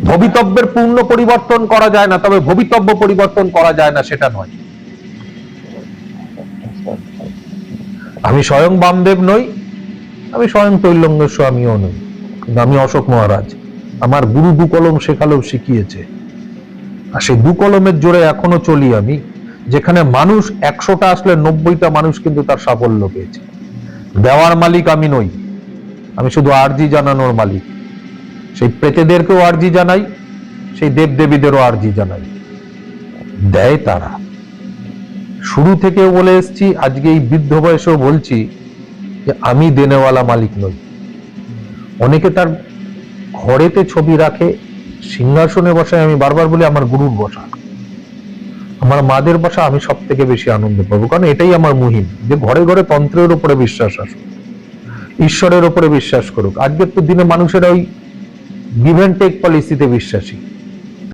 ভবিতব্যের পূর্ণ পরিবর্তন করা যায় না, তবে ভবিতব্য পরিবর্তন করা যায় না সেটা নয়। আমি স্বয়ং বামদেব নই, আমি স্বয়ং তৈলঙ্গের স্বামীও নই, কিন্তু আমি অশোক মহারাজ। আমার গুরু দু কলম শেখালেও শিখিয়েছে, আর সেই দু কলমের জোরে এখনো চলি আমি। যেখানে মানুষ 100টা আসলে 90টা মানুষ কিন্তু তার সাফল্য পেয়েছে। দেওয়ার মালিক আমি নই, আমি শুধু আরজি জানানোর মালিক। সেই প্রেতেদেরকেও আরজি জানাই, সেই দেবদেবীদেরও আরজি জানাই, দেয় তারা। শুরু থেকেও বলে এসছি, আজকে এই বৃদ্ধ বয়সেও বলছি যে আমি দেনেওয়ালা মালিক নই। অনেকে তার ঘরেতে ছবি রাখে, সিংহাসনে বসায়, আমি বারবার বলি আমার গুরুর বসা, আমার মাদের বসা আমি সব থেকে বেশি আনন্দ পাবো, কারণ এটাই আমার মুহিম, যে ঘরে ঘরে তন্ত্রের উপরে বিশ্বাস আসুক, ঈশ্বরের উপরে বিশ্বাস করুক। আজকের তো দিনে মানুষেরা ওই গিভ অ্যান্ড টেক পলিসিতে বিশ্বাসী।